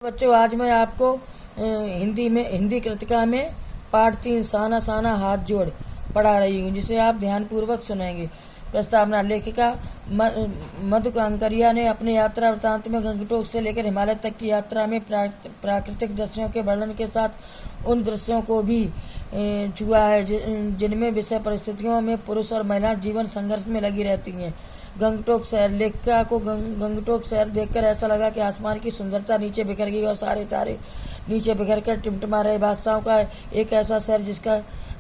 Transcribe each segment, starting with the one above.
बच्चों, आज मैं आपको हिंदी कृतिका में पाठ 3 साना साना हाथ जोड़ पढ़ा रही हूँ, जिसे आप ध्यानपूर्वक सुनेंगे। प्रस्तावना। लेखिका मधु कांकरिया ने अपने यात्रा वृतांत में गंगटोक से लेकर हिमालय तक की यात्रा में प्राकृतिक दृश्यों के वर्णन के साथ उन दृश्यों को भी छुआ है जिनमें विषय परिस्थितियों में पुरुष और महिला जीवन संघर्ष में लगी रहती हैं। गंगटोक शहर। लेखिका को गंगटोक शहर देखकर ऐसा लगा कि आसमान की सुंदरता नीचे बिखर गई और सारे तारे नीचे बिखर कर टिमटिमा रहे। बादशाहों का एक ऐसा शहर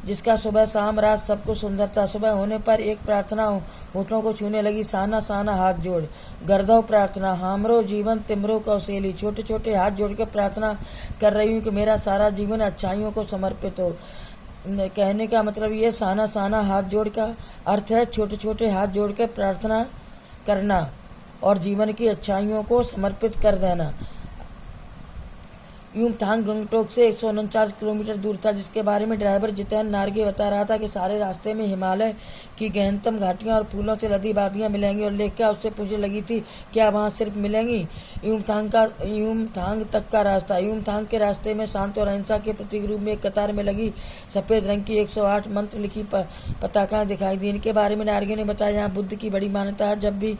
जिसका सुबह शाम रात सब कुछ सुंदरता। सुबह होने पर एक प्रार्थना होठों को छूने लगी। साना साना हाथ जोड़। गर्दव प्रार्थना। हामरो जीवन तिमरो कौशेली। छोटे छोटे हाथ जोड़ कर प्रार्थना कर रही हूँ कि मेरा सारा जीवन अच्छाइयों को समर्पित हो। कहने का मतलब ये साना साना हाथ जोड़ का अर्थ है छोटे छोटे हाथ जोड़ कर प्रार्थना करना और जीवन की अच्छाइयों को समर्पित कर देना। युमथांग गंगटोक से 149 किलोमीटर दूर था, जिसके बारे में ड्राइवर जितेंद्र नार्गे बता रहा था कि सारे रास्ते में हिमालय की गहनतम घाटियां और फूलों से लदी वादियां मिलेंगी। और लेखिका उससे पूछने लगी थी, क्या वहां सिर्फ मिलेंगी? युमथांग तक का रास्ता। युमथांग के रास्ते में शांति और अहिंसा के प्रतीक रूप में एक कतार में लगी सफेद रंग की 108 मंत्र लिखी पताकाएं दिखाई दी। इनके बारे में नार्गे ने बताया, यहाँ बुद्ध की बड़ी मान्यता है। जब भी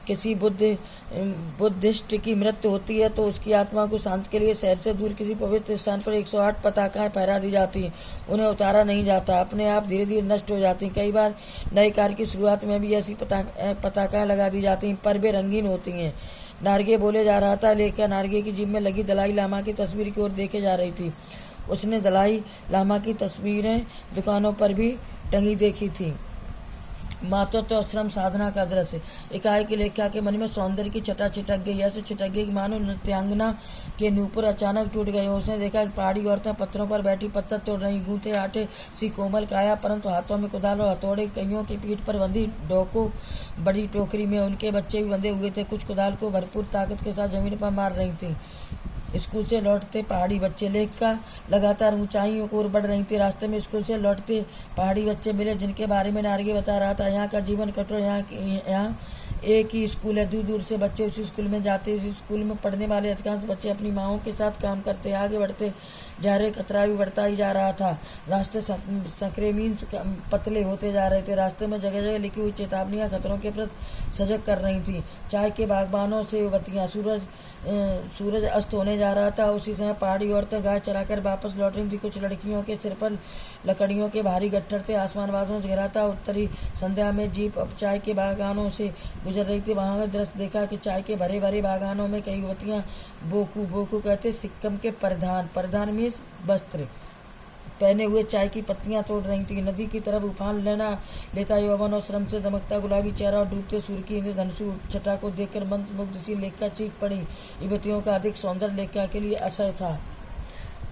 किसी बुद्धिस्ट की मृत्यु होती है तो उसकी आत्मा को शांति के लिए शहर से दूर किसी पवित्र स्थान पर 108 पताकाएं फहरा दी जाती हैं। उन्हें उतारा नहीं जाता, अपने आप धीरे धीरे नष्ट हो जाती हैं। कई बार नए कार्य की शुरुआत में भी ऐसी पताकाएं लगा दी जाती हैं, पर वे रंगीन होती हैं। नार्गे बोले जा रहा था। लेखिका नार्गे की जीभ में लगी दलाई लामा की तस्वीर की ओर देखे जा रही थी। उसने दलाई लामा की तस्वीरें दुकानों पर भी टंगी देखी थी। मातृत्व आश्रम साधना का दृश्य। एकाएक लेखिका के मन में सौंदर्य की छटा छिटक गई। ऐसे छिटक गई कि मानो नृत्यांगना के नूपुर अचानक टूट गए। उसने देखा कि पहाड़ी औरतें पत्थरों पर बैठी पत्थर तोड़ रही, गूंथे आटे सी कोमल काया, परंतु हाथों में कुदाल और हथौड़े, कईयों की पीठ पर बंधी डोको बड़ी टोकरी में उनके बच्चे भी बंधे हुए थे। कुछ कुदाल को भरपूर ताकत के साथ जमीन पर मार रही थी। स्कूल से लौटते पहाड़ी बच्चे। लेखिका लगातार ऊंचाइयों को ओर बढ़ रही थी। रास्ते में स्कूल से लौटते पहाड़ी बच्चे मिले, जिनके बारे में नार्गे बता रहा था। यहाँ का जीवन कठोर। यहाँ एक ही स्कूल है, दूर दूर से बच्चे उसी स्कूल में जाते। इस स्कूल में पढ़ने वाले अधिकांश बच्चे अपनी माओं के साथ काम करते। आगे बढ़ते जा रहे, खतरा भी बढ़ता ही जा रहा था। रास्ते संकरे मीन्स पतले होते जा रहे थे। रास्ते में जगह जगह लिखी हुई चेतावनियां खतरों के प्रति सजग कर रही थी। चाय के बागबानों से बत्तियां। सूरज अस्त होने जा रहा था। उसी समय पहाड़ी औरतें गाय चराकर वापस लौट रही थी। कुछ लड़कियों के सिर पर लकड़ियों के भारी गट्ठर थे। आसमान बादलों से घिरा था। उत्तरी संध्या में जीप अब चाय के बागानों से गुजर रही थी। वहां का दृश्य देखा कि चाय के भरे भरे बागानों में कई युवतियां बोकू कहते सिक्किम के परिधान मीन्स वस्त्र पहने हुए चाय की पत्तियां तोड़ रही थी। नदी की तरफ उफान लेता यौवन और श्रम से दमकता गुलाबी चेहरा और डूबते सूर्य की इंद्रधनुषी छटा को देखकर मंत्रमुग्ध सी लेखिका चीख पड़ी। युवतियों का अधिक सौंदर्य लेखिका के लिए असह्य था।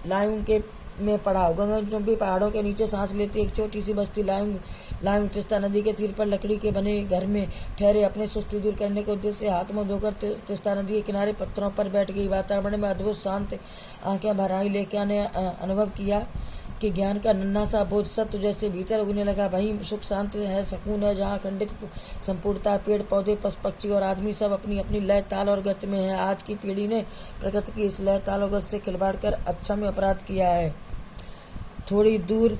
लायुंग के में पड़ाव। गगनचुंबी पहाड़ों के नीचे सांस लेती एक छोटी सी बस्ती लायुंग तिस्ता नदी के तीर पर लकड़ी के बने घर में ठहरे। अपने सुस्ती दूर करने के उद्देश्य से हाथ मुंह धोकर तिस्ता नदी के किनारे पत्थरों पर बैठ गई। वातावरण में अद्भुत शांत आंखें भर आई। लेखिका ने अनुभव किया कि ज्ञान का नन्हा सा बोध सत्व जैसे भीतर उगने लगा। वहीं सुख शांत है, सुकून है, जहाँ खंडित संपूर्णता, पेड़ पौधे पशु पक्षी और आदमी सब अपनी अपनी लय ताल और गति में है। आज की पीढ़ी ने प्रकृति की इस लय ताल और गति से खिलवाड़ कर अक्षम्य अपराध किया है। थोड़ी दूर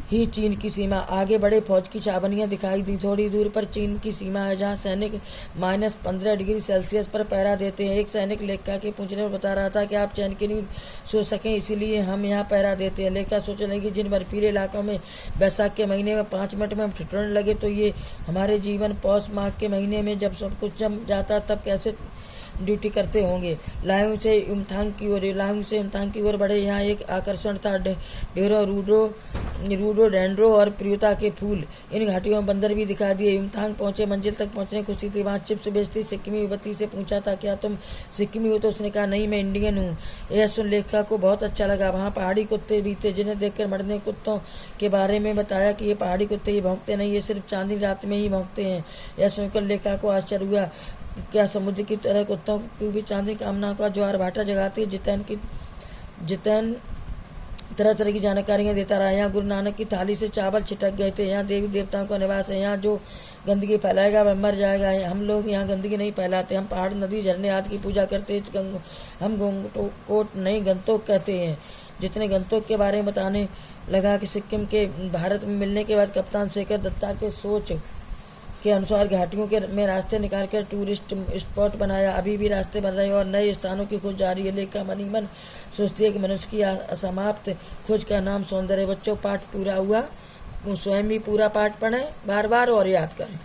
ही चीन की सीमा। आगे बड़े फौज की छावनियां दिखाई दी। थोड़ी दूर पर चीन की सीमा है, जहां सैनिक -15 डिग्री सेल्सियस पर पहरा देते हैं। एक सैनिक लेखिका के पूछने पर बता रहा था कि आप चैन की नींद सो सकें, इसीलिए हम यहाँ पहरा देते हैं। लेखिका सोचने लगी, जिन बर्फीले इलाकों में बैसाख के महीने में 5 मिनट में हम ठिठुरने लगे, तो ये हमारे जीवन पौष माघ के महीने में जब सब कुछ जम जाता तब कैसे ड्यूटी करते होंगे। लायुंग से युमथांग की ओर बढ़े। यहाँ एक आकर्षण था, ढेरों रूडोडेंड्रो और प्रियता के फूल। इन घाटियों में बंदर भी दिखा दिए। युमथांग पहुंचे। मंजिल तक पहुंचने खुशी थी। वहाँ चिप्स बेचती सिक्किमी युवती से पूछा था, क्या तुम सिक्किमी हो? तो उसने कहा, नहीं, मैं इंडियन हूँ। यह सुन लेखिका को बहुत अच्छा लगा। वहाँ पहाड़ी कुत्ते भी थे, जिन्हें देखकर मरने कुत्तों के बारे में बताया कि ये पहाड़ी कुत्ते ही भौंकते नहीं, ये सिर्फ चांदनी रात में ही भौंकते हैं। यह सुनकर लेखिका को आश्चर्य हुआ। क्या समुद्र की तरह कुत्तों की भी चांदनी कामना का ज्वार भाटा जगाती है? तरह तरह की जानकारियाँ देता रहा। यहाँ गुरु नानक की थाली से चावल छिटक गए थे। यहाँ देवी देवताओं का निवास है। यहाँ जो गंदगी फैलाएगा वह मर जाएगा। हम लोग यहाँ गंदगी नहीं फैलाते। हम पहाड़, नदी, झरने आदि की पूजा करते हैं। हम गंगटोक नहीं गंतोक कहते हैं। जितने गंतोक के बारे में बताने लगा कि सिक्किम के भारत में मिलने के बाद कप्तान शेखर दत्ता के सोच के अनुसार घाटियों के में रास्ते निकालकर टूरिस्ट स्पॉट बनाया। अभी भी रास्ते बन रहे हैं और नए स्थानों की खोज जारी है। लेखा मन ही मन सोचती है कि मनुष्य की असमाप्त खोज का नाम सौंदर्य। बच्चों, पाठ पूरा हुआ। स्वयं भी पूरा पाठ पढ़ें बार बार और याद करें।